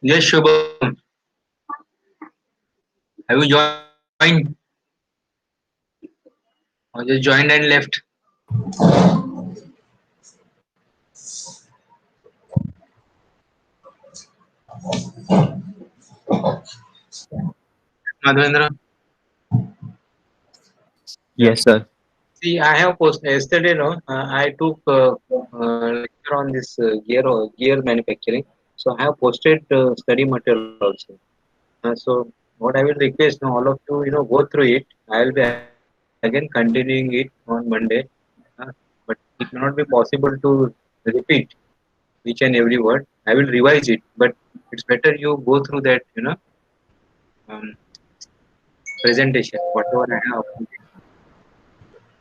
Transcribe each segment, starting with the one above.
Yes, Shubham. Have you joined or just joined and left? Madhavendra? Yes, sir. See, I have posted yesterday. No, I took lecture on this gear manufacturing. So I have posted study material also. So what I will request now, all of you, go through it. I will be again continuing it on Monday. Uh, but it may not be possible to repeat each and every word. I will revise it, but it's better you go through that, um, presentation, whatever I have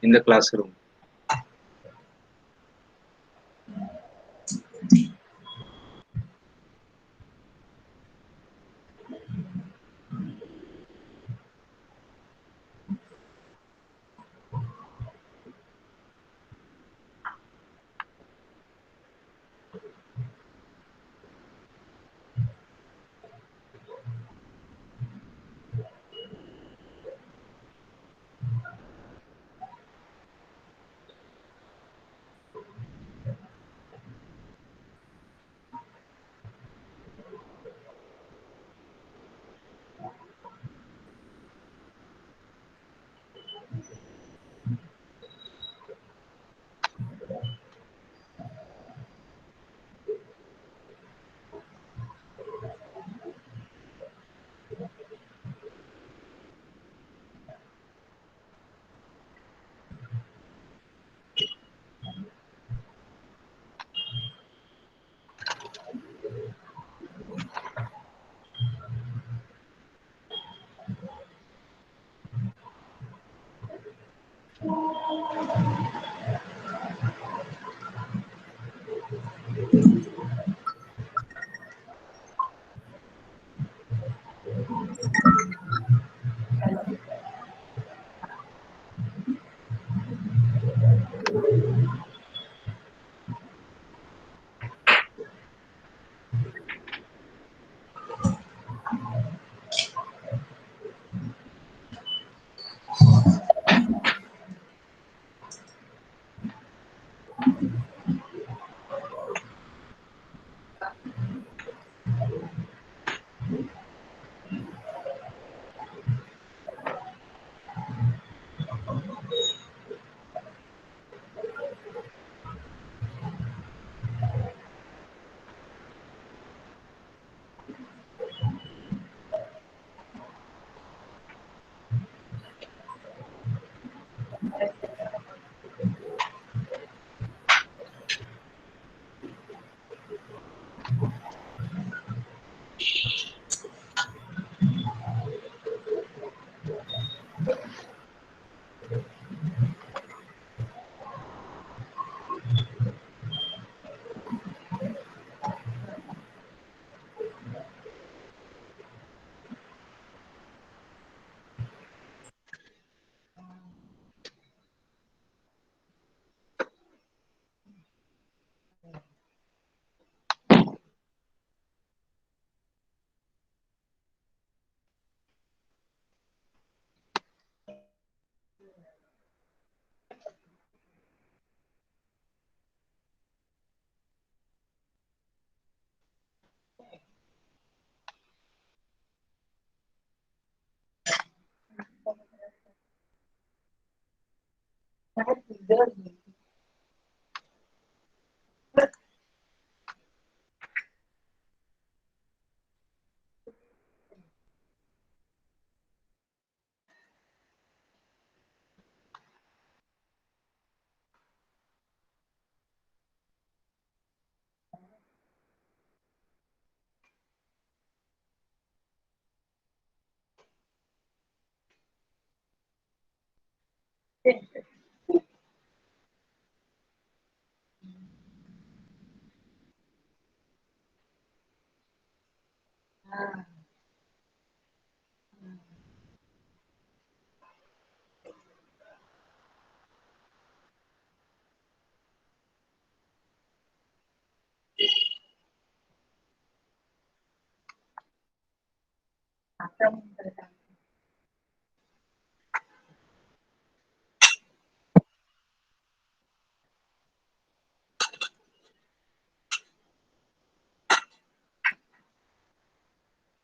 in the classroom.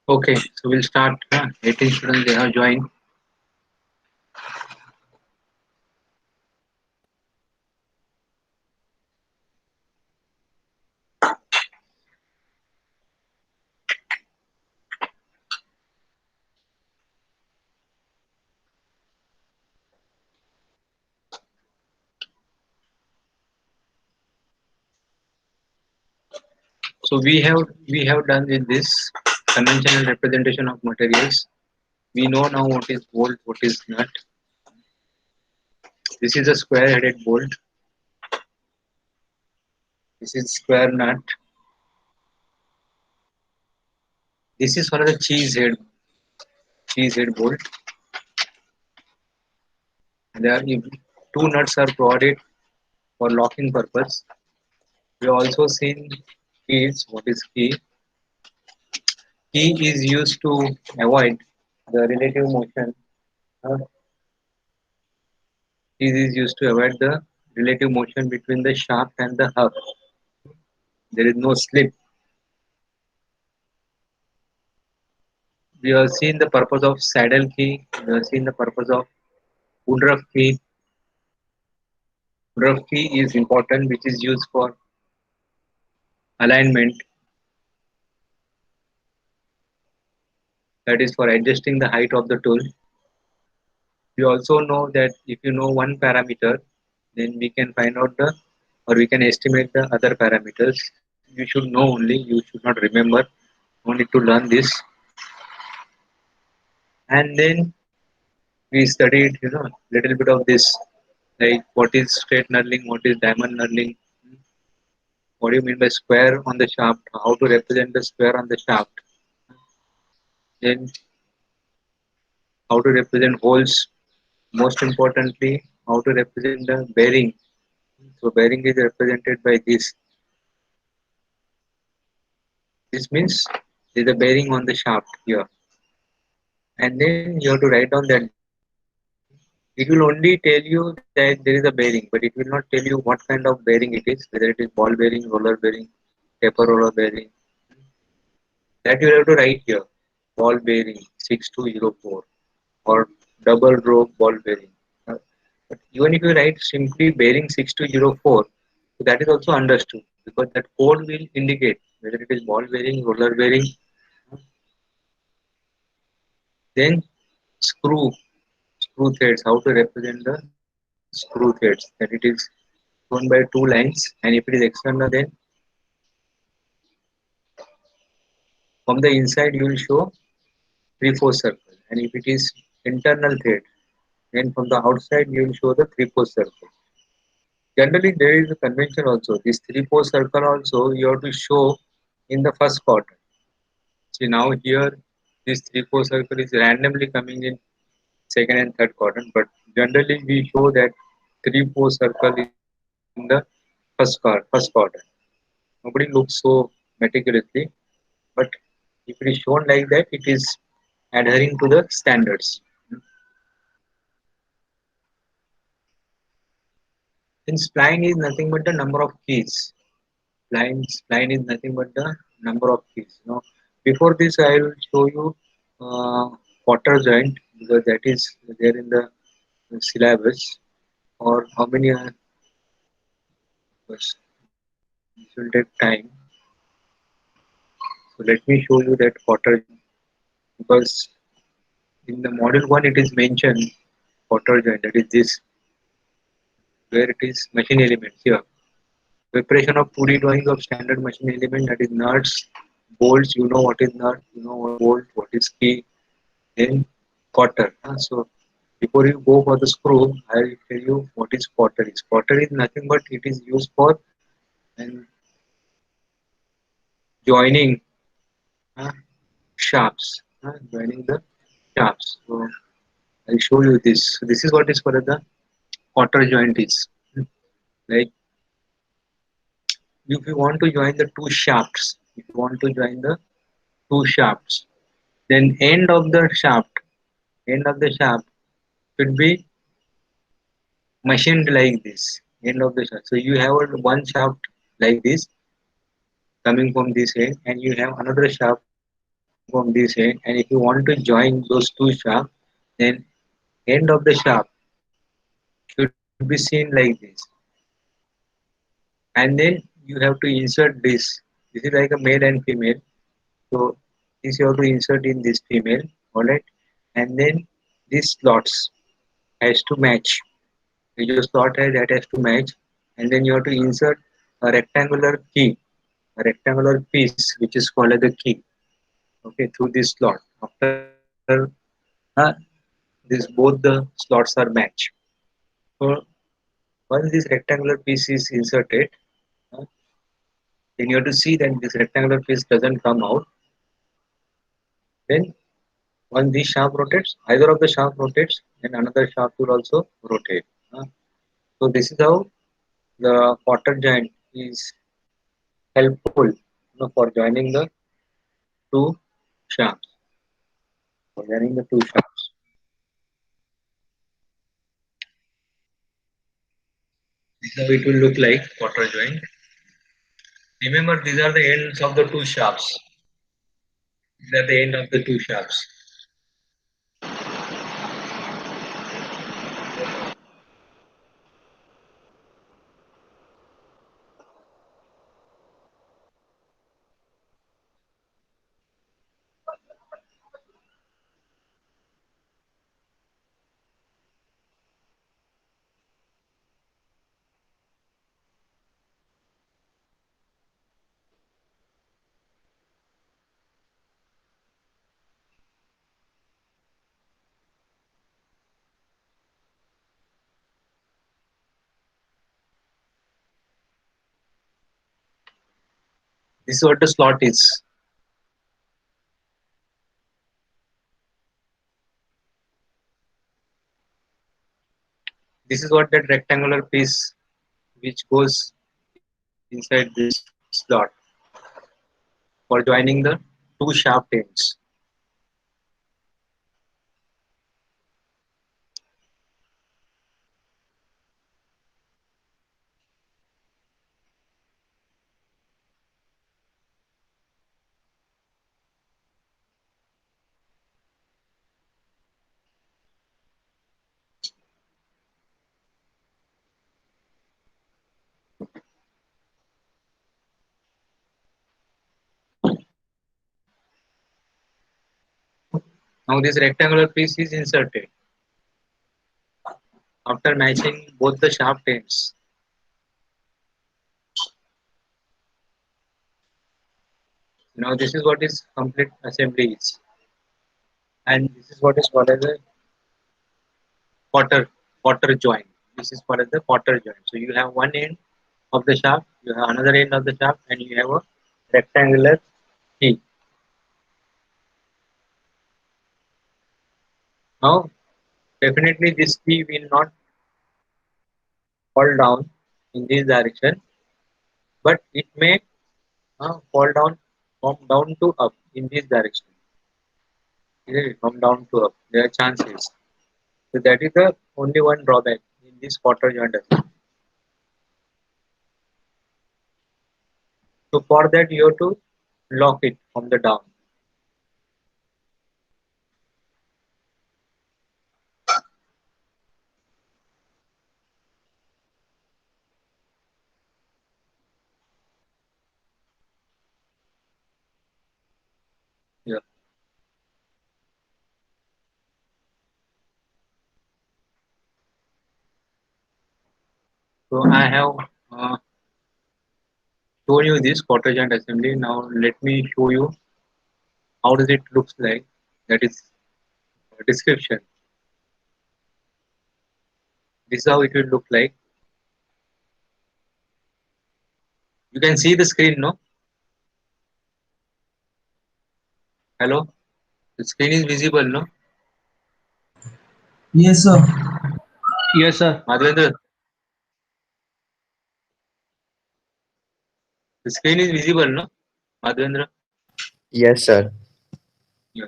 Okay, so we'll start. 18 students they have joined. So we have done with this conventional representation of materials. We know now what is bolt, what is nut. This is a square-headed bolt. This is square nut. This is for the cheese head bolt. There are two nuts are provided for locking purpose. We also seen keys. What is key? Key is used to avoid the relative motion. Uh, Key is used to avoid the relative motion between the shaft and the hub. There is no slip. We have seen the purpose of saddle key. We have seen the purpose of woodruff key. Woodruff key is important, which is used for alignment. That is for adjusting the height of the tool. We also know that if you know one parameter, then we can find out the or we can estimate the other parameters. You should know only. You should not remember. No need to learn this. And then we studied, little bit of this, like what is straight knurling, what is diamond knurling, what do you mean by square on the shaft, how to represent the square on the shaft, then how to represent holes, most importantly, how to represent the bearing. So bearing is represented by this. This means there is a bearing on the shaft here, and then you have to write down that bearing. It will only tell you that there is a bearing, but it will not tell you what kind of bearing it is, whether it is ball bearing, roller bearing, taper roller bearing. That you have to write here. Ball bearing 6204 or double row ball bearing. But even if you write simply bearing 6204, so that is also understood because that code will indicate whether it is ball bearing, roller bearing. Then screw, screw threads, how to represent the screw threads, that it is shown by two lines, and if it is external, then from the inside you will show 3/4 circle, and if it is internal thread, then from the outside you will show the 3/4 circle. Generally, there is a convention also. This 3/4 circle also you have to show in the first quadrant. See now here, this 3/4 circle is randomly coming in second and third quadrant, but generally we show that 3/4 circle is in the first quadrant. Nobody looks so meticulously, but if it is shown like that, it is adhering to the standards. Then spline is nothing but the number of keys. Spline is nothing but the number of keys. Before this, I will show you quarter joint because that is there in the syllabus. Or how many are this will take time. So let me show you that quarter joint because in the module one it is mentioned quarter joint, that is this where it is machine elements here. Preparation of 2D drawings of standard machine element, that is nuts, bolts. You know what is nut, you know what bolt, what is key, then quarter. So before you go for the screw, I will tell you what is quarter is. Quarter is nothing but it is used for and joining uh, shafts, joining the shafts. So I'll show you this. So this is what is called the quarter joint is. Like if you want to join the two shafts, if you want to join the two shafts, Then end of the shaft should be machined like this. End of the shaft. So you have one shaft like this coming from this end, and you have another shaft coming from this end. And if you want to join those two shafts, then end of the shaft should be seen like this. And then you have to insert this. This is like a male and female. So this you have to insert in this female, alright. And then these slots has to match. Your slot has that has to match, and then you have to insert a rectangular key, a rectangular piece which is called as the key. Okay, through this slot. After uh, this both the slots are matched. So once this rectangular piece is inserted, uh, then you have to see that this rectangular piece doesn't come out. Then once this shaft rotates, either of the shaft rotates, then another shaft will also rotate. So this is how the quarter joint is helpful, for joining the two shafts. For joining the two shafts. This is how it will look like quarter joint. Remember, these are the ends of the two shafts. These are the end of the two shafts. This is what the slot is. This is what that rectangular piece which goes inside this slot for joining the two shaft ends. Now this rectangular piece is inserted after matching both the shaft ends. Now this is what is complete assembly is, and this is what is called as a quarter quarter joint. This is called as the quarter joint. So you have one end of the shaft, you have another end of the shaft, and you have a rectangular key. Now definitely this key will not fall down in this direction, but it may fall down from down to up in this direction. From down to up, there are chances. So that is the only one drawback in this quarter joint assembly. So for that you have to lock it from the down. Yeah. So I have shown you this quarter joint assembly. Now let me show you how does it looks like. That is description. This is how it will look like. You can see the screen, no? Hello? The screen is visible, no? Yes, sir. Yes, sir. Madhvendra, the screen is visible, no? Madhvendra? Yes, sir. Yeah.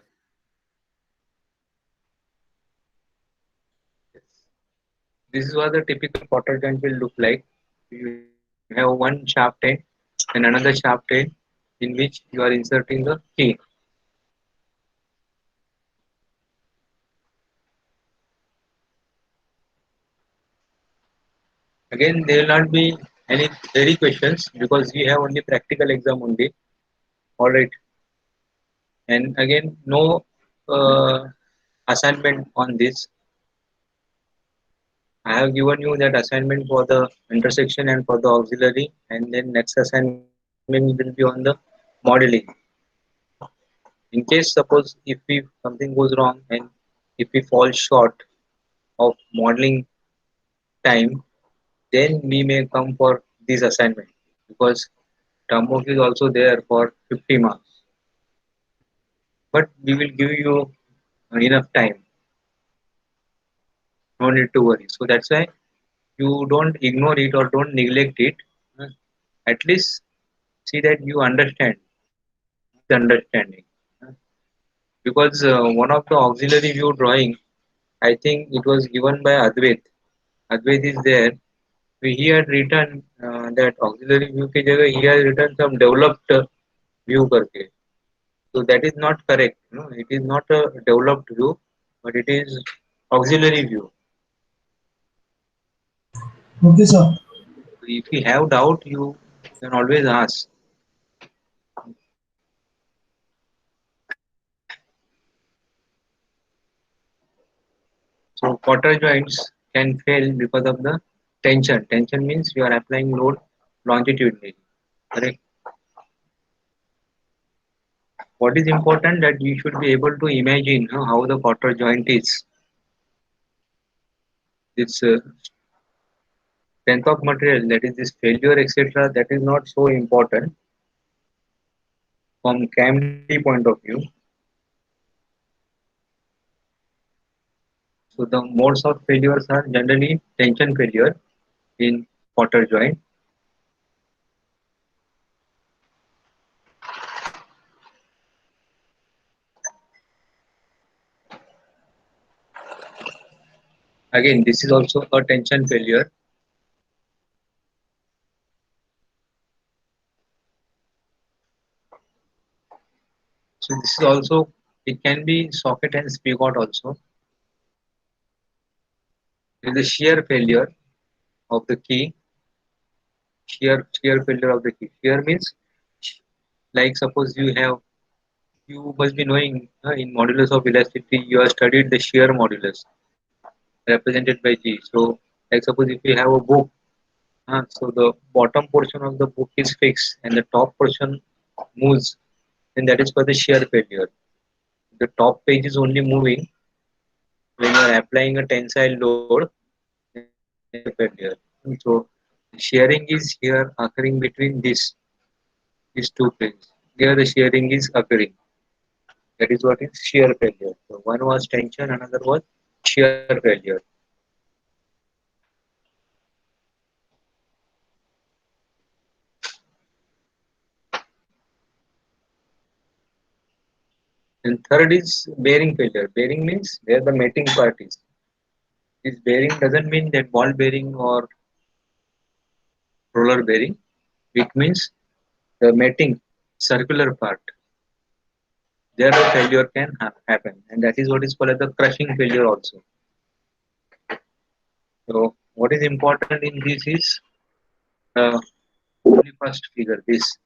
This is what the typical quarter joint will look like. You have one shaft end and another shaft end in which you are inserting the key. Again, there will not be any theory questions because we have only practical exam only. All right, and again, no uh, assignment on this. I have given you that assignment for the intersection and for the auxiliary, and then next assignment will be on the modeling. In case suppose if we something goes wrong and if we fall short of modeling time, then we may come for this assignment because term work is also there for 50 marks. But we will give you enough time, no need to worry. So that's why you don't ignore it or don't neglect it. Uh, At least see that you understand with understanding. Uh, Because one of the auxiliary view drawing, I think it was given by Advait. Advait is there. He had written that auxiliary view के जगह he has written some developed view करके. So that is not correct. No, it is not a developed view, but it is auxiliary view. Okay, sir. If you have doubt, you can always ask. So quarter joints can fail because of the tension. Tension means you are applying load longitudinally. Correct. What is important that you should be able to imagine how the quarter joint is. Its strength of material, that is this failure, etc. That is not so important from KMT point of view. So the modes of failures are generally tension failure in quarter joint. Again, this is also a tension failure. So this is also, it can be socket and spigot also. There is a shear failure of the key. Shear failure of the key. Shear means like suppose you must be knowing in modulus of elasticity you have studied the shear modulus represented by G. So like suppose if you have a book, so the bottom portion of the book is fixed and the top portion moves, then that is for the shear failure. The top page is only moving when you are applying a tensile load, then that is shear failure. And so shearing is here occurring between these two planes. Here the shearing is occurring. That is what is shear failure. So one was tension, another was shear failure. And third is bearing failure. Bearing means where the mating part is. This bearing doesn't mean that ball bearing or roller bearing. It means the mating circular part. There the failure can happen, and that is what is called as the crushing failure also. So what is important in this is uh, only first figure this.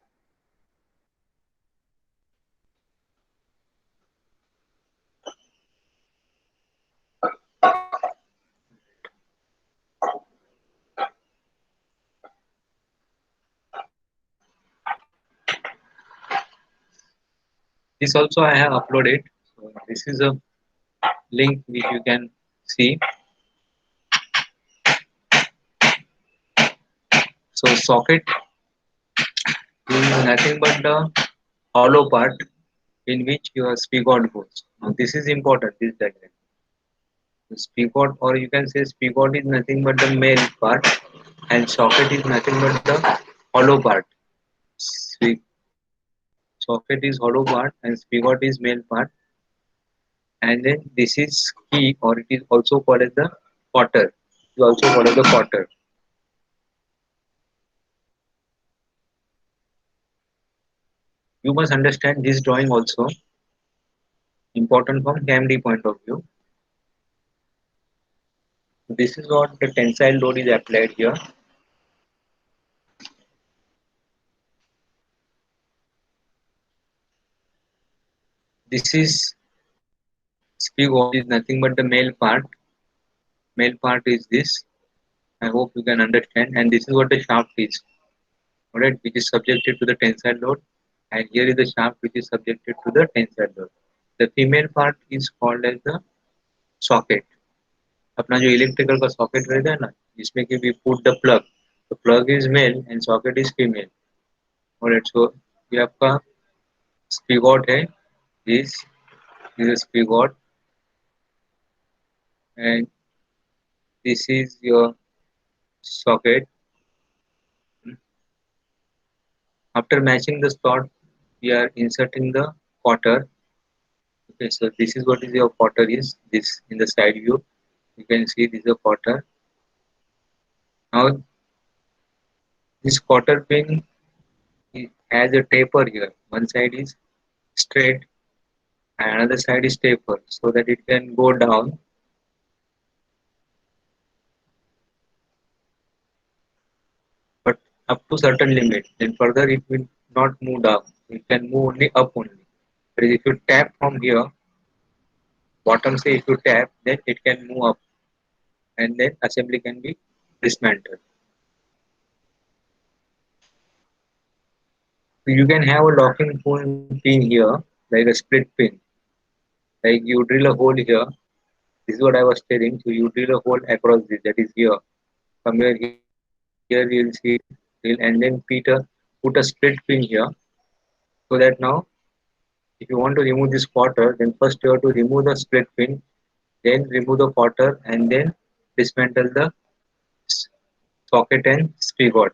This also I have uploaded. So this is a link which you can see. So socket is nothing but the hollow part in which your spigot goes. Now this is important, this diagram. The spigot, or you can say spigot is nothing but the male part and socket is nothing but the hollow part. Spi- Socket is hollow part and spigot is male part, and then this is key or it is also called as the quarter. is also called as the quarter. You must understand this drawing also important from KMD point of view. This is what the tensile load is applied here. This is spigot is nothing but the male part. Male part is this. I hope you can understand. And this is what the shaft is. Alright, which is subjected to the tensile load. And here is the shaft which is subjected to the tensile load. The female part is called as the socket. अपना जो electrical का socket रहता है ना जिसमें कि we put the plug. The plug is male and socket is female. Alright, so ये आपका spigot है. This is a spigot and this is your socket. After matching the slot, we are inserting the quarter. Okay, so this is what is your quarter is. This in the side view, you can see this is a quarter. Now this quarter pin has a taper here. One side is straight and another side is taper, so that it can go down. But up to certain limit. Then further it will not move down. It can move only up only. But if you tap from here, bottom say if you tap, then it can move up and then assembly can be dismantled. So you can have a locking pin here, like a split pin. Like you drill a hole here. This is what I was telling. So you drill a hole across this, that is here. Somewhere here you will see drill and then put a split pin here. So that now, if you want to remove this quarter, then first you have to remove the split pin, then remove the quarter, and then dismantle the socket and spigot.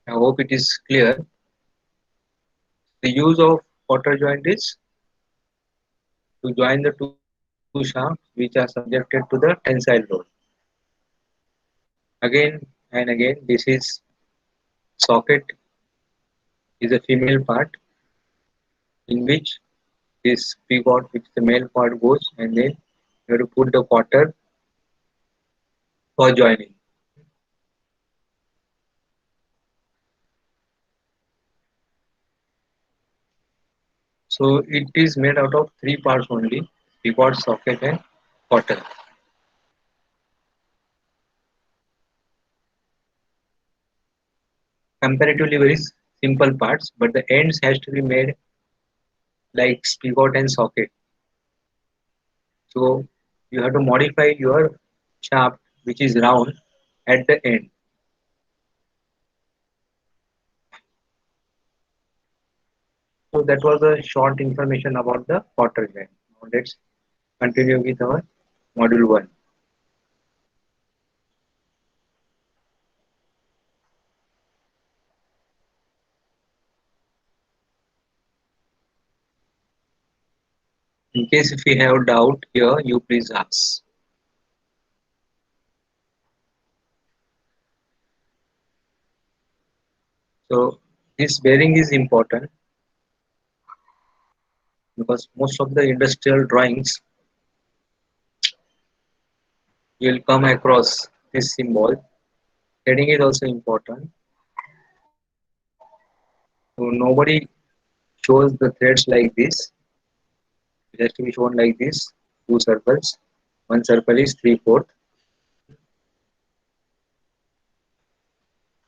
I hope it is clear. The use of quarter joint is to join the two shafts which are subjected to the tensile load. Again and again, this is socket is a female part in which this spigot, which the male part goes, and then you have to put the quarter for joining. So it is made out of three parts only: spigot, socket, and quarter. Comparatively very simple parts, but the ends has to be made like spigot and socket. So you have to modify your shaft which is round at the end. So that was a short information about the quarter joint. Now let's continue with our module 1. In case if you have doubt here, you please ask. So this bearing is important because most of the industrial drawings you will come across this symbol. Heading is also important. So nobody shows the threads like this. It has to be shown like this, two circles. One circle is 3/4.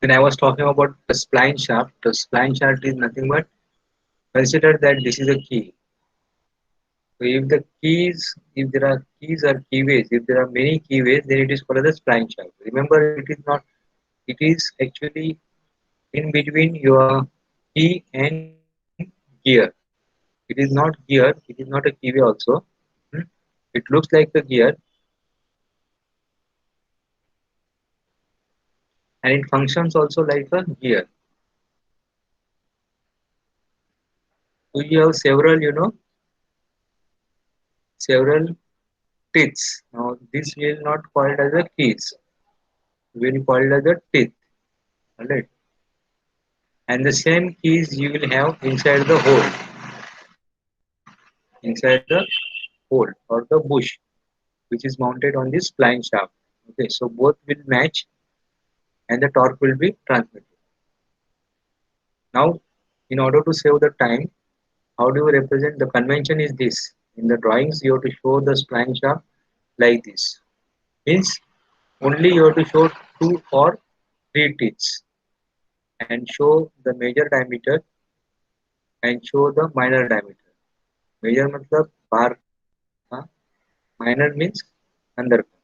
When I was talking about the spline shaft is nothing but consider that this is a key. So if there are keys or keyways, if there are many keyways, then it is called as a spline shaft. Remember, it is not. It is actually in between your key and gear. It is not gear. It is not a keyway also. Hmm. It looks like a gear, and it functions also like a gear. So you have several, several teeth. Now this will not called as a keys. Will called as a teeth. Alright. And the same keys you will have inside the hole, inside the hole or the bush, which is mounted on this flying shaft. Okay, so both will match and the torque will be transmitted. Now, in order to save the time, how do you represent? The convention is this. In the drawings, you have to show the flying shaft like this. Means only you have to show two or three teeth and show the major diameter and show the minor diameter. Major matlab bar ka, minor means under ka.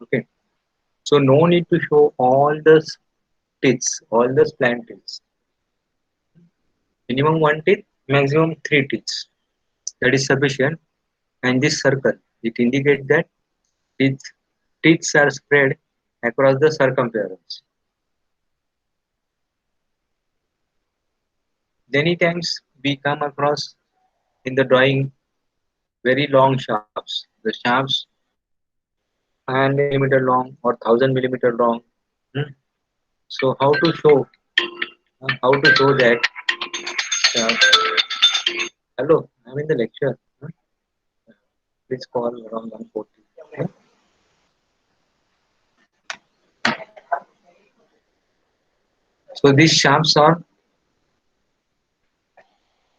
Okay. So no need to show all the teeth, all the plant teeth. Minimum one teeth, maximum three teeth. That is sufficient. And this circle, it indicates that teeth, teeth are spread across the circumference. Many times we come across in the drawing very long shafts. The shafts 500 millimeter long or 1000 millimeter long. Hmm. So how to show that? Hello, I'm in the lecture. Please call around 1:40. Hmm. So these shafts are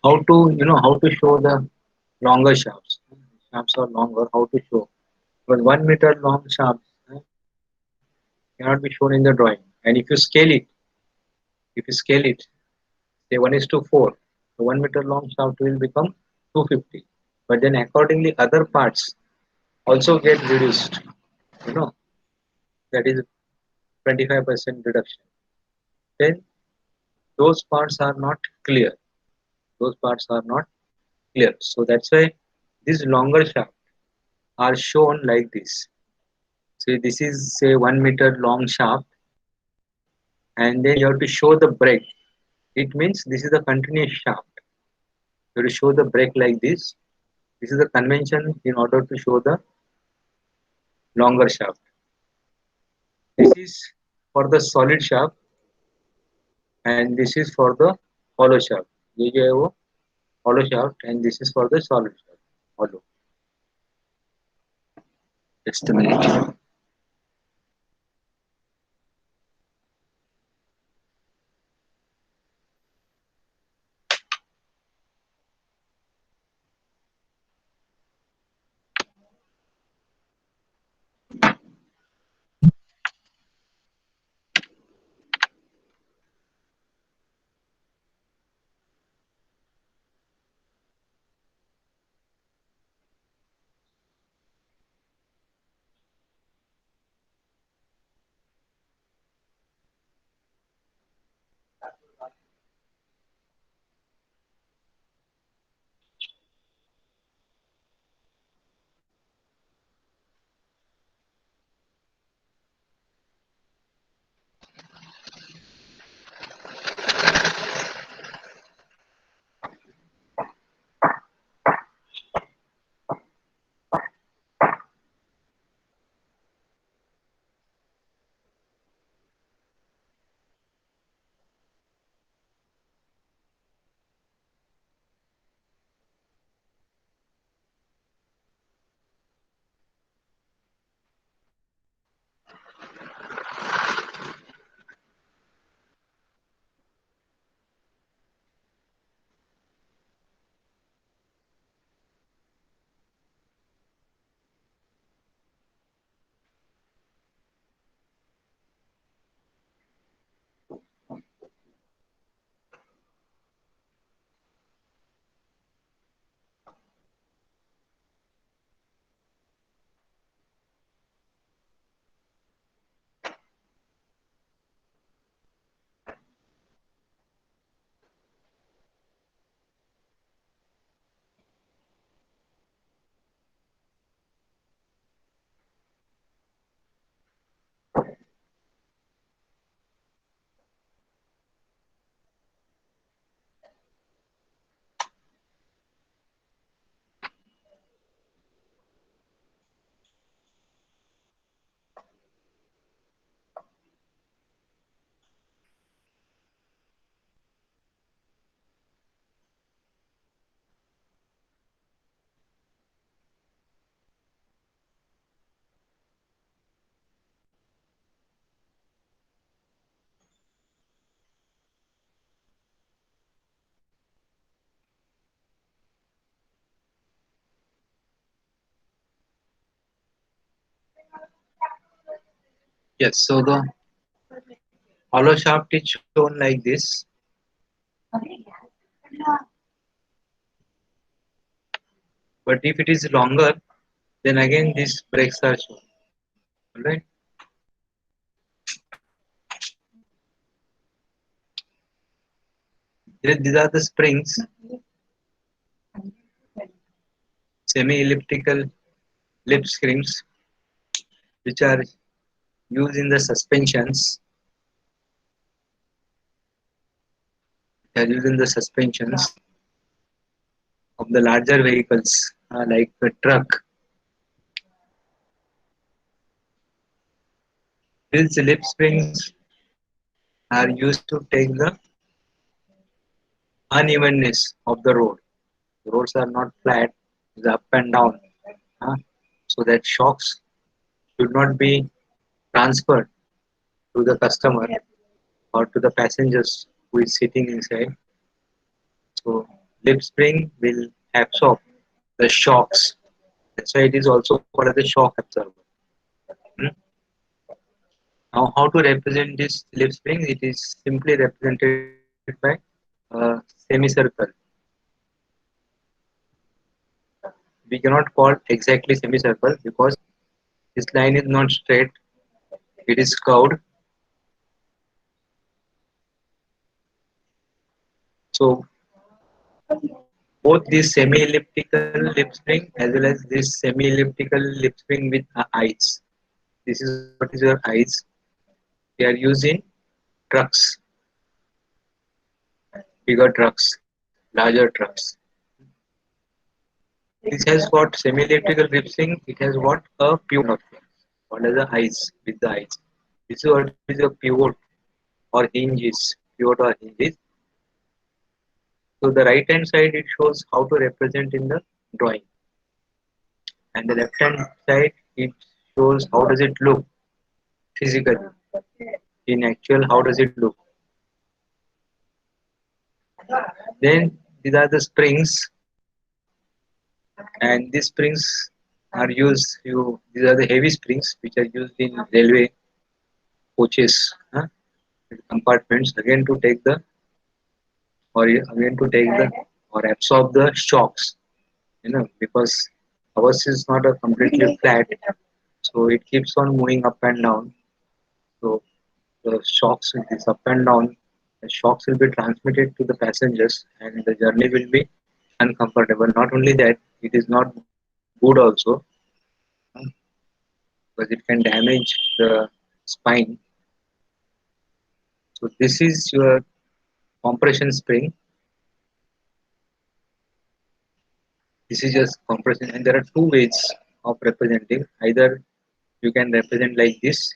how to show the longer shafts. Shafts are longer. How to show? But 1 meter long shaft cannot be shown in the drawing. And if you scale it, say 1:4, the 1 meter long shaft will become 250. But then accordingly, other parts also get reduced. You know that is 25% reduction. Then those parts are not clear. Those parts are not clear. So that's why these longer shafts are shown like this. So this is say 1 meter long shaft, and then you have to show the break. It means this is a continuous shaft. You have to show the break like this. This is the convention in order to show the longer shaft. This is for the solid shaft, and this is for the hollow shaft. ये जो है वो hollow shaft, and this is for the solid shaft. Hollow. Just a minute. Yes, so the hollow shaft is shown like this, but if it is longer, then again these breaks are shown. Alright. These are the springs, semi-elliptical lip springs, which are used in the suspensions. They are used in the suspensions of the larger vehicles, like a truck. These lip springs are used to take the unevenness of the road. The roads are not flat; it's up and down, uh, so that shocks should not be transferred to the customer or to the passengers who is sitting inside. So lip spring will absorb the shocks. That's why it is also called as a shock absorber. Hmm? Now, how to represent this lip spring? It is simply represented by semicircle. We cannot call exactly semicircle because this line is not straight; it is curved. So both this semi-elliptical lip spring as well as this semi-elliptical lip spring with eyes. This is what is your eyes. They are used in trucks, bigger trucks, larger trucks. This has got semi-elliptical lip spring. It has got a pivot of things. What are the eyes with the eyes? This is what is a pivot or hinges. Pivot or hinges. So the right hand side it shows how to represent in the drawing, and the left hand side it shows how does it look physically. In actual, how does it look? Then these are the springs, and these springs are used. These are the heavy springs which are used in railway coaches, compartments again to take the again to take the or absorb the shocks. Because ours is not a completely flat, so it keeps on moving up and down. So the shocks, it is up and down. The shocks will be transmitted to the passengers, and the journey will be uncomfortable. Not only that, it is not good also uh, because it can damage the spine. So this is your compression spring. This is just compression, and there are two ways of representing. Either you can represent like this,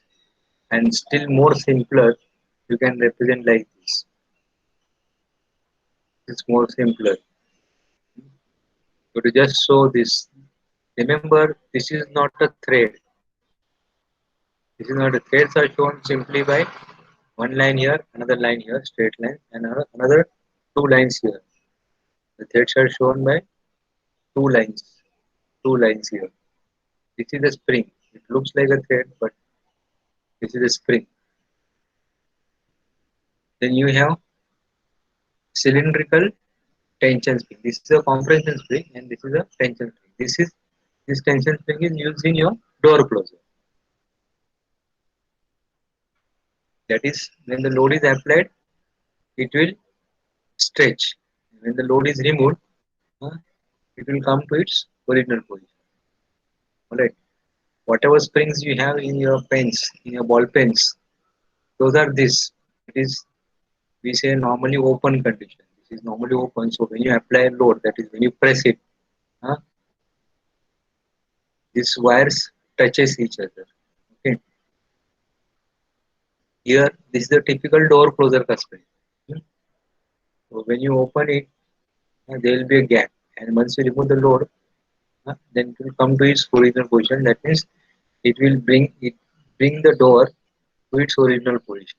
and still more simpler, you can represent like this. It's more simpler. So to just show this, remember this is not a thread. This is not a threads are shown simply by one line here, another line here, straight line, and another two lines here. The threads are shown by two lines, two lines here. This is a spring. It looks like a thread, but this is a spring. Then you have cylindrical tension spring. This is a compression spring, and this is a tension spring. This tension spring is used in your door closer. That is, when the load is applied, it will stretch. When the load is removed, uh, it will come to its original position. Alright. Whatever springs you have in your pens, in your ball pens, those are this. It is, we say, normally open condition. This is normally open. So when you apply a load, that is when you press it, uh, these wires touches each other. Okay. Here, this is the typical door closer spring. Hmm. So when you open it, there will be a gap, and once you remove the load, then it will come to its original position. That means it bring the door to its original position.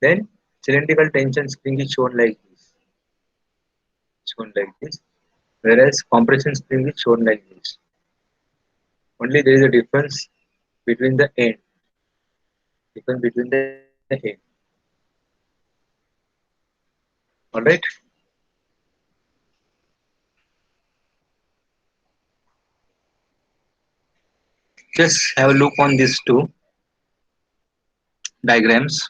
Then cylindrical tension spring is shown like this, whereas compression spring is shown like this. Only there is a difference. between the end, difference between the end. All right. Just have a look on these two diagrams.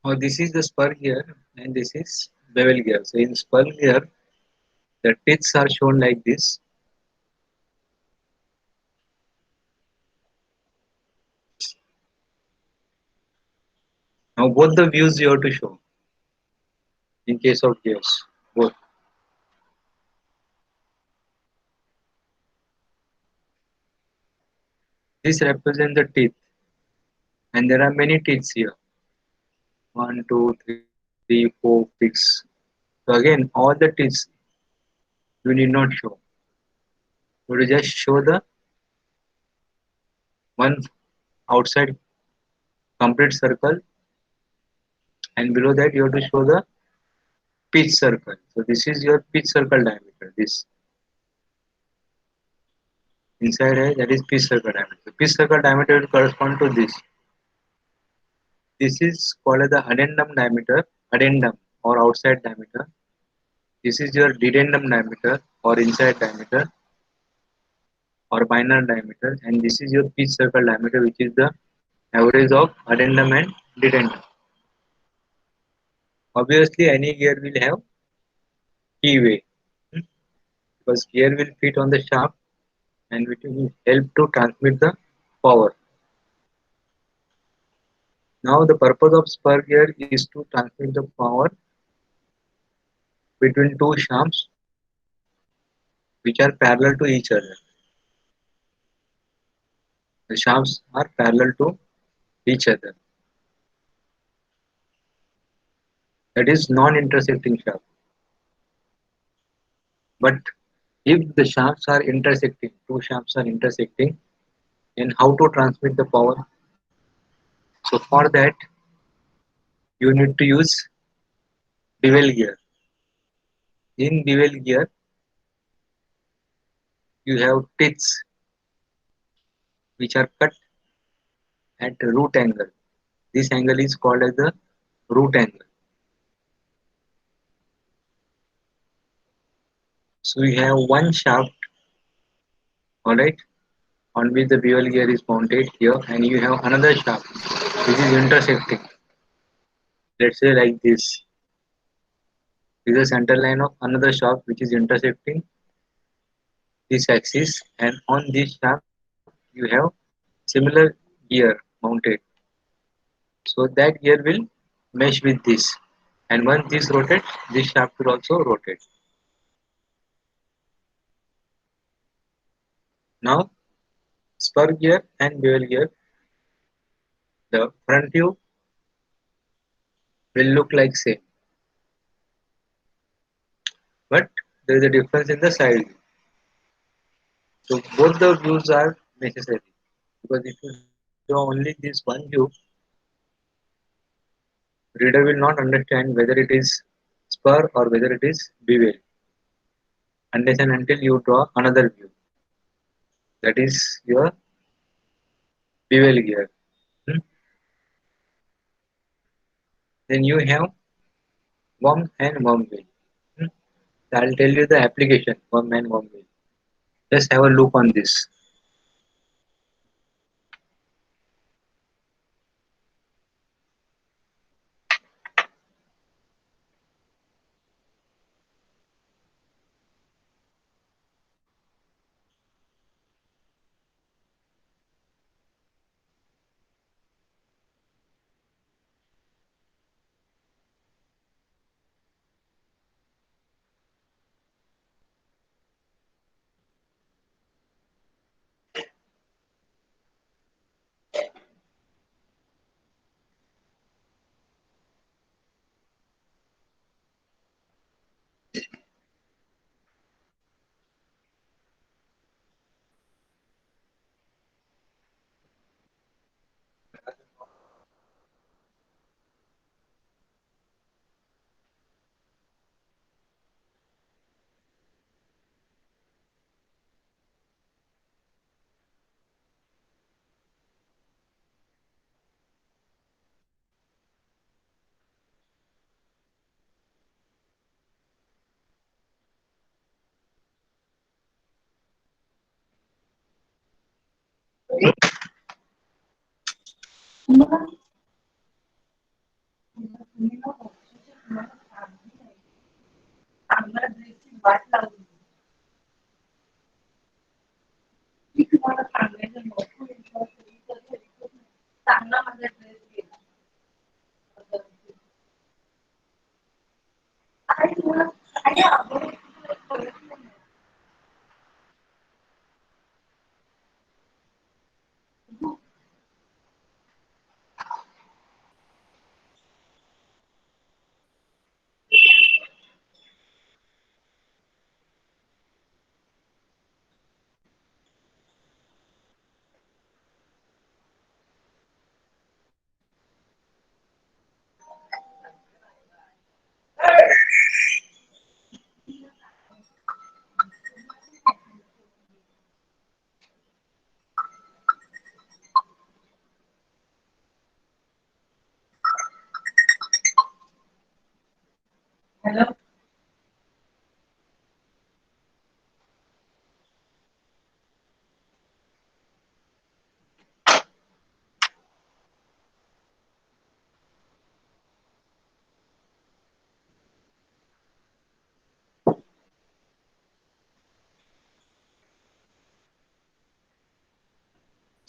Now this is the spur gear and this is bevel gear. So in spur gear, the teeth are shown like this. Now both the views you have to show in case of gears. Both. This represents the teeth and there are many teeth here. One, two, three, four, six. So again, all the teeth you need not show. You have to just show the one outside complete circle and below that you have to show the pitch circle. So this is your pitch circle diameter. This inside here that is pitch circle diameter. Pitch circle diameter will correspond to this. This is called as the addendum or outside diameter. This is your dedendum diameter or inside diameter or minor diameter, and this is your pitch circle diameter, which is the average of addendum and dedendum. Obviously, any gear will have keyway because gear will fit on the shaft and which will help to transmit the power. Now, the purpose of spur gear is to transmit the power between two shafts which are parallel to each other. The shafts are parallel to each other. That is non-intersecting shaft. But if the shafts are intersecting, two shafts are intersecting, then how to transmit the power? So for that, you need to use bevel gear. In bevel gear, you have teeth which are cut at root angle. This angle is called as the root angle. So we have one shaft, alright, on which the bevel gear is mounted here, and you have another shaft which is intersecting. Let's say like this. This is the center line of another shaft which is intersecting this axis, and on this shaft you have similar gear mounted. So that gear will mesh with this, and once this rotates, this shaft will also rotate. Now spur gear and bevel gear, the front view will look like same, but there is a difference in the side view. So both the views are necessary because if you draw only this one view, reader will not understand whether it is spur or whether it is bevel. unless and until you draw another view. That is your bevel gear. Hmm. Then you have worm and worm wheel. Hmm. So I'll tell you the application worm and worm wheel. Just have a look on this.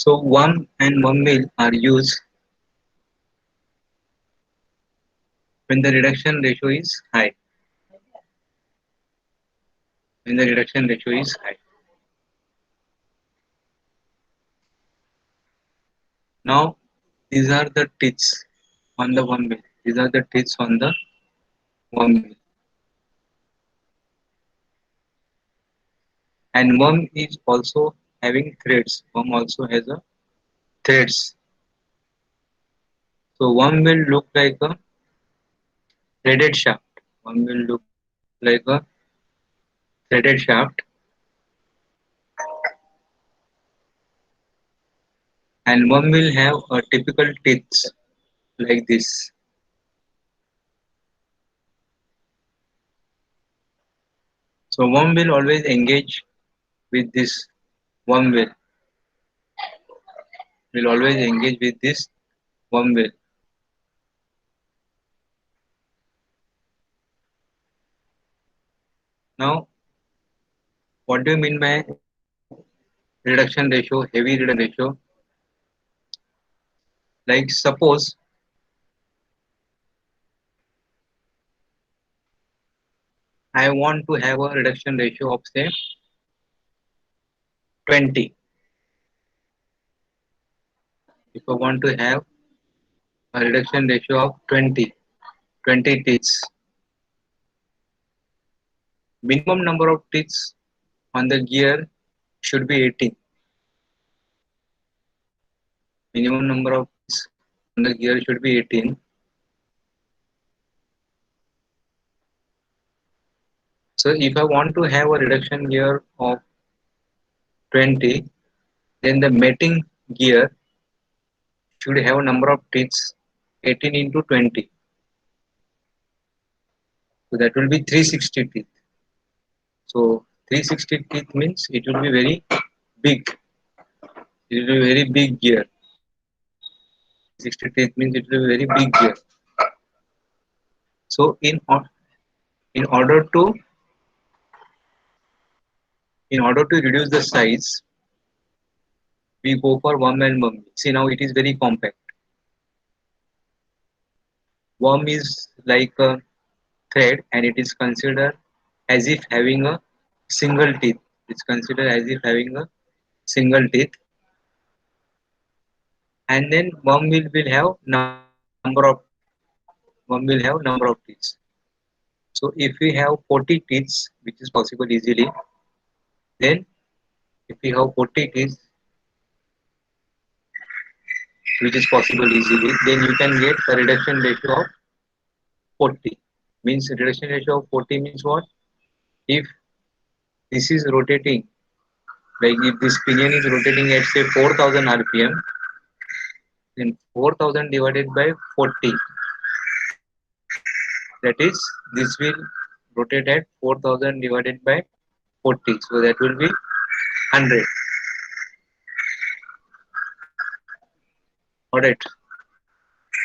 So worm and worm wheel are used when the reduction ratio is high. When the reduction ratio is high. Now these are the teeth on the worm wheel. These are the teeth on the worm wheel. And worm is also having threads. Worm also has a threads. So worm will look like a threaded shaft. Worm will look like a threaded shaft, and worm will have a typical teeth like this. So worm will always engage with this worm will always engage with this worm will. Now, what do you mean by reduction ratio, heavy reduction ratio? Like suppose I want to have a reduction ratio of say 20. If I want to have a reduction ratio of 20 teeth, minimum number of teeth on the gear should be 18. Minimum number of teeth on the gear should be 18. So if I want to have a reduction gear of 20, then the mating gear should have a number of teeth 18 into 20. So that will be 360 teeth. So 360 teeth means it will be very big. It will be very big gear. 360 teeth means it will be very big gear. So in order to reduce the size, we go for worm and worm. See now it is very compact. Worm is like a thread and it is considered as if having a single teeth. It's considered as if having a single teeth, and then worm will have number of worm will have number of teeth. So if we have 40 teeth, which is possible easily, then if we have 40 teeth, which is possible easily, then you can get a reduction ratio of 40. Means reduction ratio of 40 means what? If this is rotating, like if this pinion is rotating at say 4000 rpm, then 4000 divided by 40, that is this will rotate at 4000 divided by 40, so that will be 100. Alright,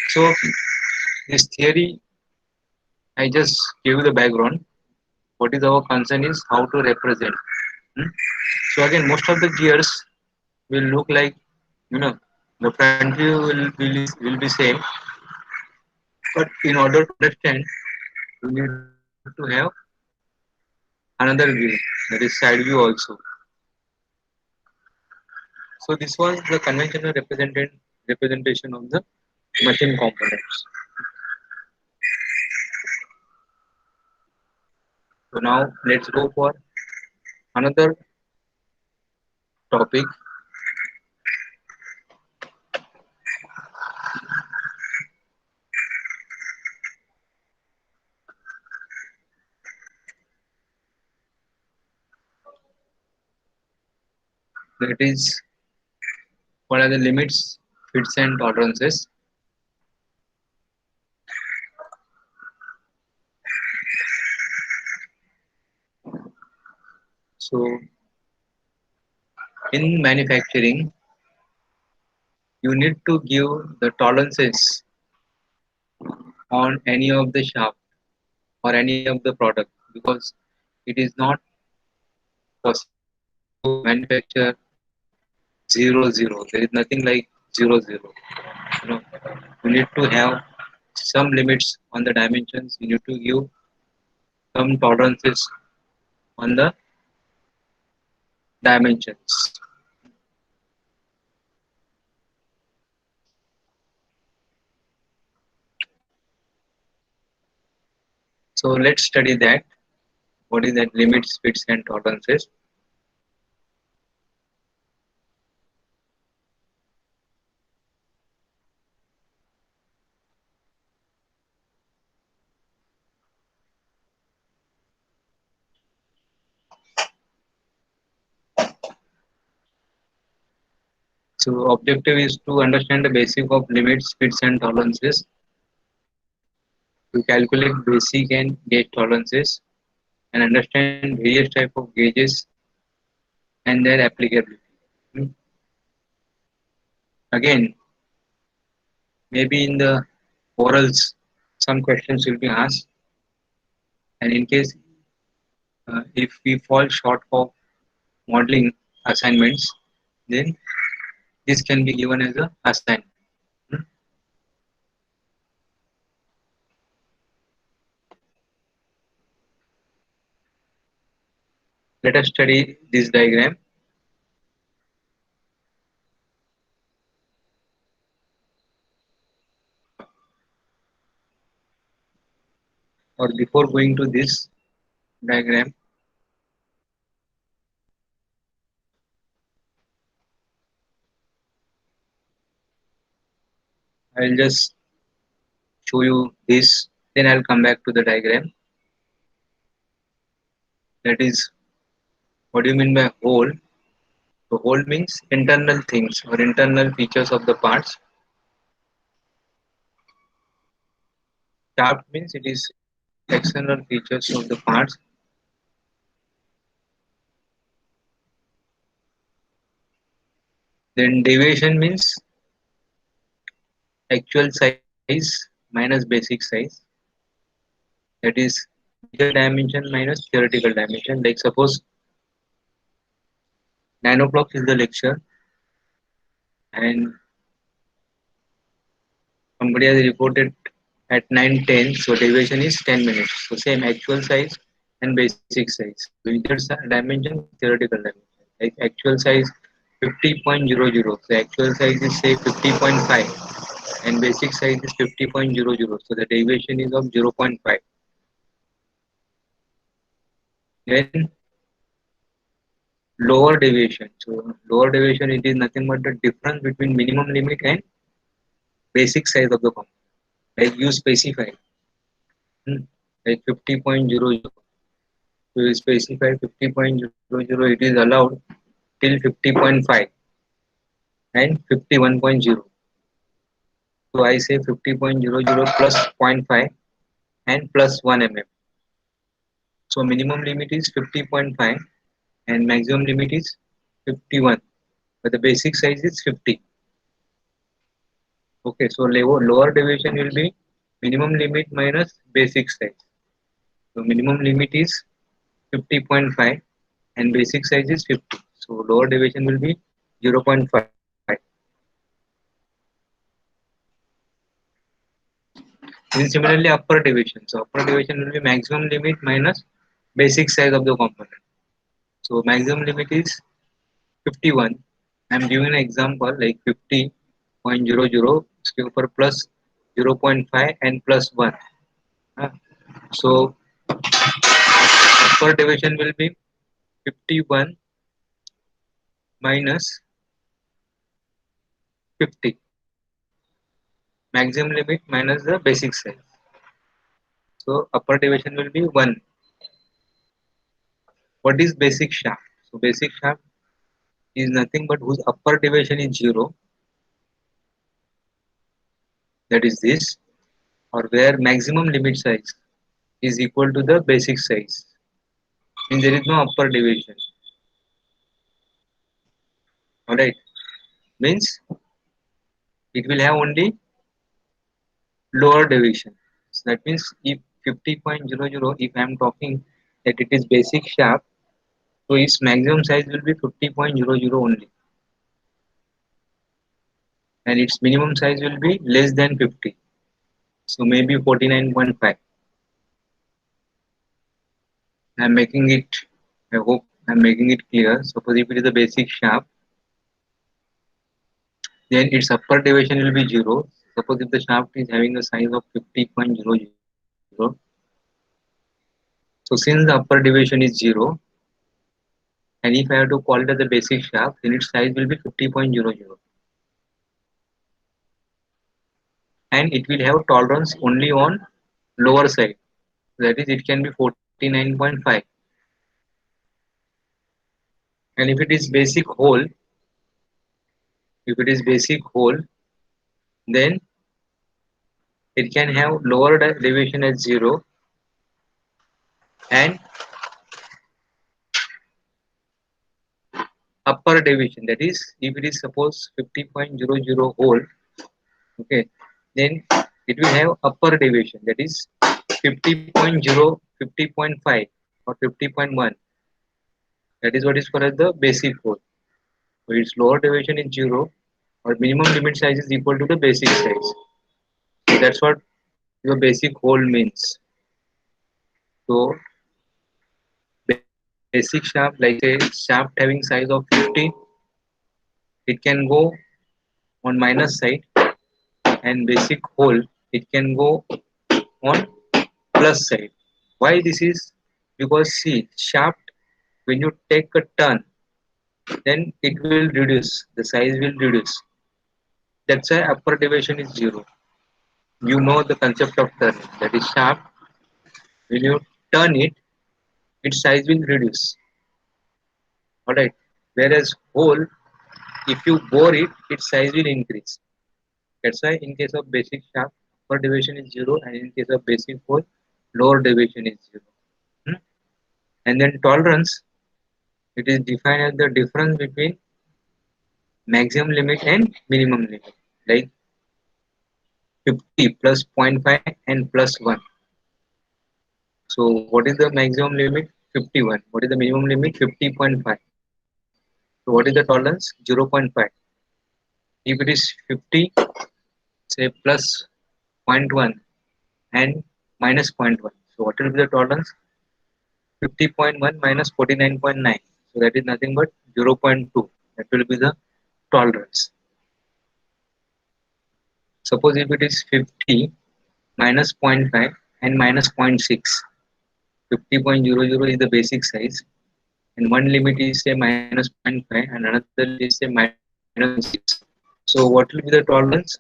so this theory I just gave you the background. What is our concern is how to represent. Hmm? So again, most of the gears will look like, you know, the front view will be same, but in order to understand, you need to have another view, that is side view also. So this was the conventional representation of the machine components. So now let's go for another topic, that is what are the limits, fits and tolerances. So in manufacturing, you need to give the tolerances on any of the shaft or any of the product, because it is not possible to manufacture 0 0. There is nothing like 0 0. You know, you need to have some limits on the dimensions. You need to give some tolerances on the dimensions. So let's study that. What is that limits, fits, and tolerances? So objective is to understand the basic of limits, fits, and tolerances, to calculate basic and gauge tolerances, and understand various type of gauges and their applicability. Hmm. Again, maybe in the orals, some questions will be asked, and in case if we fall short of modeling assignments, then this can be given as a assignment. Hmm. Let us study this diagram. Or before going to this diagram, I'll just show you this, then I'll come back to the diagram. That is, what do you mean by whole? So whole means internal things or internal features of the parts. Shaft means it is external features of the parts. Then deviation means actual size minus basic size. That is real dimension minus theoretical dimension. Like suppose 9 o'clock is the lecture and somebody has reported at 9:10, so deviation is 10 minutes. So same actual size and basic size. So either dimension or theoretical dimension. Like actual size 50.00. So actual size is say 50.5 and basic size is 50.00. So the deviation is of 0.5. Then lower deviation. So lower deviation it is nothing but the difference between minimum limit and basic size of the component. Like you specify like 50.00. So you specify 50.00. It is allowed till 50.5 and 51.0. So I say 50.00 plus zero point 0.5 and plus 1 mm. So minimum limit is 50.5 and maximum limit is 51. But the basic size is 50. Okay, so lower deviation will be minimum limit minus basic size. So minimum limit is 50.5 and basic size is 50. So lower deviation will be 0.5. Then similarly upper deviation. So upper deviation will be maximum limit minus basic size of the component. So maximum limit is 51. I'm giving an example like 50.00 for plus 0.5 and plus 1. Uh, So upper division will be 51 minus 50. Maximum limit minus the basic size. So upper division will be 1. What is basic shaft? So basic shaft is nothing but whose upper division is 0. That is this. Or where maximum limit size is equal to the basic size. Means there is no upper division. Alright. Means it will have only lower division. So that means if 50.00, if I am talking that it is basic shaft, so its maximum size will be 50.00 only, and its minimum size will be less than 50. So maybe 49.5. I am making it. I hope I am making it clear. Suppose if it is a basic shaft, then its upper deviation will be 0. Suppose if the shaft is having a size of 50.00, so since the upper deviation is 0, and if I have to call it as a basic shaft, then its size will be 50.00, and it will have tolerance only on lower side. That is, it can be 49.5. And if it is basic hole, then it can have lower deviation as 0 and upper deviation. That is, if it is suppose 50.00 hole, okay, then it will have upper deviation. That is 50.0, 50.5 or 50.1. That is what is called as the basic hole. So its lower deviation is 0 or minimum limit size is equal to the basic size. So that's what your basic hole means. So basic shaft, like say shaft having size of 50, it can go on minus side, and basic hole it can go on plus side. Why this is? Because see shaft, when you take a turn, then it will reduce. The size will reduce. That's why upper deviation is 0. You know the concept of turning. That is shaft. When you turn it, its size will reduce. Alright. Whereas hole, if you bore it, its size will increase. That's why in case of basic shaft, upper deviation is 0, and in case of basic hole, lower deviation is 0. Hmm? And then tolerance, it is defined as the difference between maximum limit and minimum limit, like 50 plus zero point 0.5 and plus 1. So what is the maximum limit? 51. What is the minimum limit? 50.5. So what is the tolerance? 0.5. If it is 50, say plus zero point 0.1 and minus zero point 0.1. So what will be the tolerance? 50.1 minus 49.9. So that is nothing but 0.2. That will be the tolerance. Suppose if it is 50 minus zero point 0.5 and minus zero point 0.6. 50.00 is the basic size, and one limit is say minus zero point 0.5 and another limit is say minus zero point 0.6. So what will be the tolerance?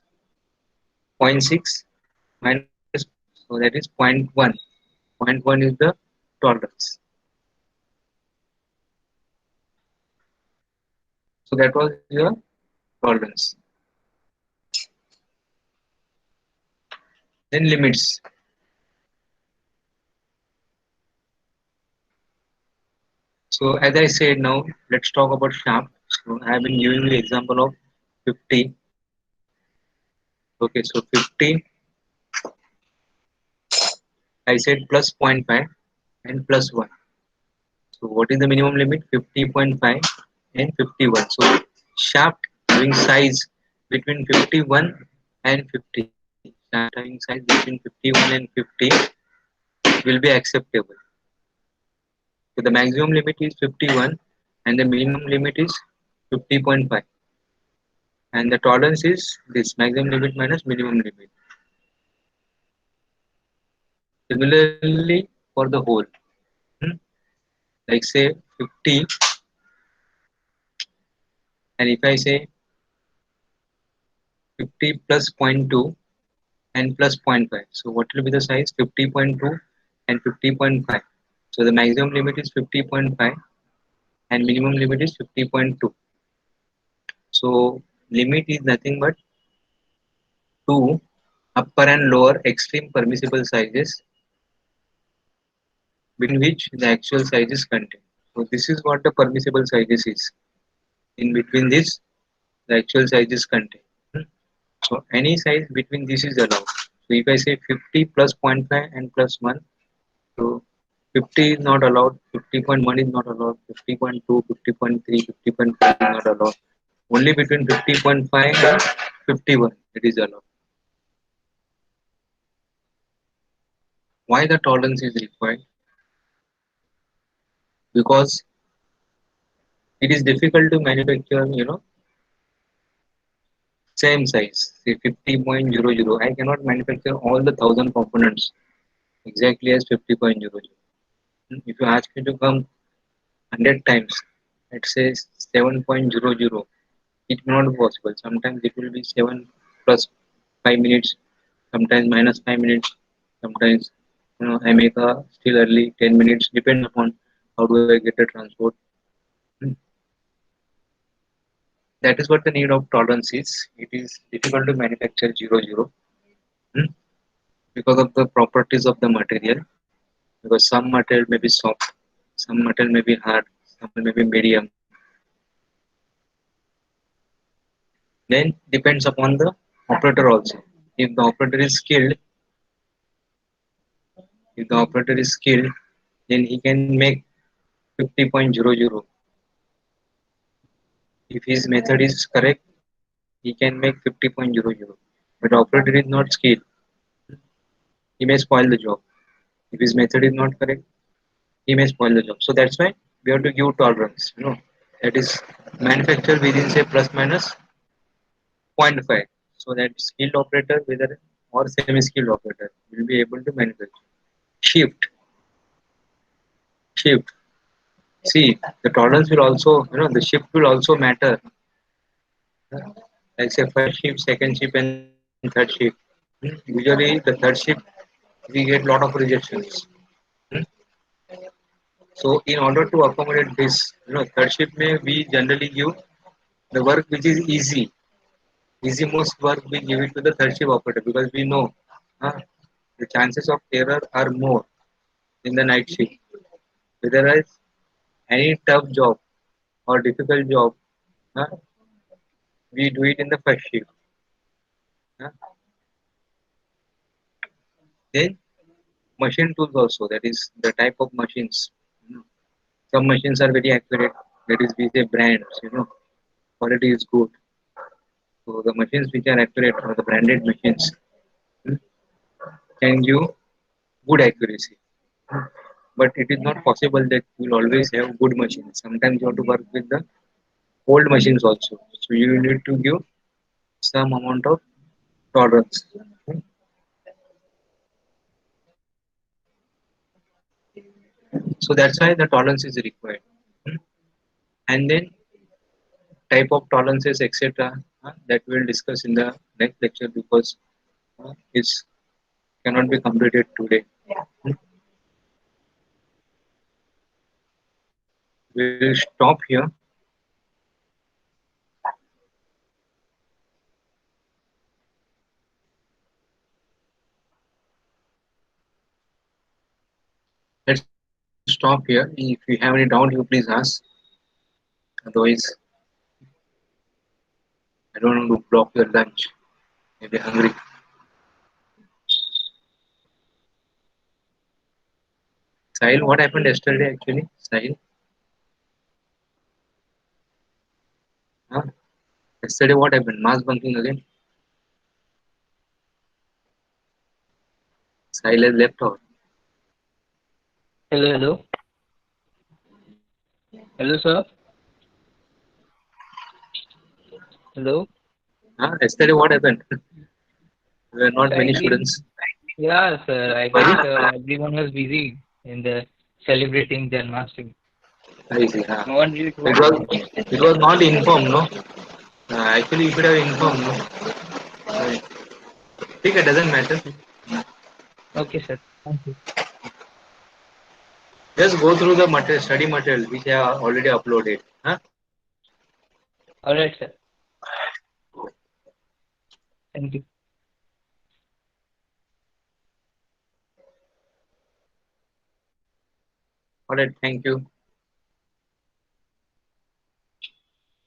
Zero point 0.6 minus, so that is zero point 0.1. Zero point 0.1 is the tolerance. So that was your tolerance. Then limits. So as I said, now let's talk about shaft. So I have been giving the example of 50. Okay, so 50, I said plus zero point 0.5 and plus 1. So what is the minimum limit? 50.5 and 51. So shaft having size between 51 and 50. Shaft having size between 51 and 50 will be acceptable. So the maximum limit is 51 and the minimum limit is 50.5. And the tolerance is this maximum limit minus minimum limit. Similarly for the hole, hmm, like say 50, and if I say 50 plus zero point 0.2 and plus zero point 0.5. So what will be the size? 50.2 and 50.5. So the maximum limit is 50.5 and minimum limit is 50.2. So limit is nothing but two upper and lower extreme permissible sizes between which the actual size is contained. So this is what the permissible sizes is. In between this, the actual size is contained. Hmm. So any size between this is allowed. So if I say 50 plus zero point 0.5 and plus 1, so 50 is not allowed, 50.1 is not allowed, 50.2, 50.3, 50.5 is not allowed. Only between 50.5 and 51 it is allowed. Why the tolerance is required? Because it is difficult to manufacture, same size, say 50.00. I cannot manufacture all the 1000 components exactly as 50.00. If you ask me to come 100 times, let's say 7.00, it may not be possible. Sometimes it will be 7 plus 5 minutes, sometimes minus 5 minutes, sometimes I make a still early 10 minutes, depends upon how do I get the transport. Hmm. That is what the need of tolerance is. It is difficult to manufacture 00, hmm, because of the properties of the material. Because some material may be soft, some material may be hard, some may be medium. Then depends upon the operator also. If the operator is skilled, if the operator is skilled, then he can make 50.00. If his method is correct, he can make 50.00. But operator is not skilled, he may spoil the job. If his method is not correct, he may spoil the job. So that's why we have to give tolerance. That is manufacture within say plus minus zero point 0.5. So that skilled operator, whether or semi-skilled operator, will be able to manufacture. Shift, shift. See, the tolerance will also, the shift will also matter. Like say first shift, second shift, and third shift. Usually the third shift we get lot of rejections. Hmm. So in order to accommodate this, third shift may we generally give the work which is easy most work we give it to the third shift operator because we know uh, the chances of error are more in the night shift. Whereas any tough job or difficult job, uh, we do it in the first shift. Uh, then machine tools also, that is the type of machines. Some machines are very accurate. That is, we say brands. Quality is good. So the machines which are accurate or the branded machines mm, can give good accuracy. But it is not possible that you will always have good machines. Sometimes you have to work with the old machines also. So you need to give some amount of tolerance. So that's why the tolerance is required. And then type of tolerances, etc. That we'll discuss in the next lecture because it cannot be completed today. We'll stop here. Let's stop here. If you have any doubt, you please ask. Otherwise, I don't want to block your lunch. Maybe hungry. Sahil, what happened yesterday actually? Sahil? Huh? Yesterday what happened? Mass bunking again? Sahil has left out. Hello, hello. Hello, sir. Hello. Huh? Yesterday what happened? There were not many Actually, students. yeah, sir. I Sorry? guess everyone was busy in the celebrating Janmashtami. I see. Huh? No one really told It us. was it was not informed, no? Actually, you should have informed, no? Right. ठीक है, doesn't matter. Okay, sir. Thank you. Just go through the material, study material which I have already uploaded. Huh? All right, sir. Thank you. Alright, thank you.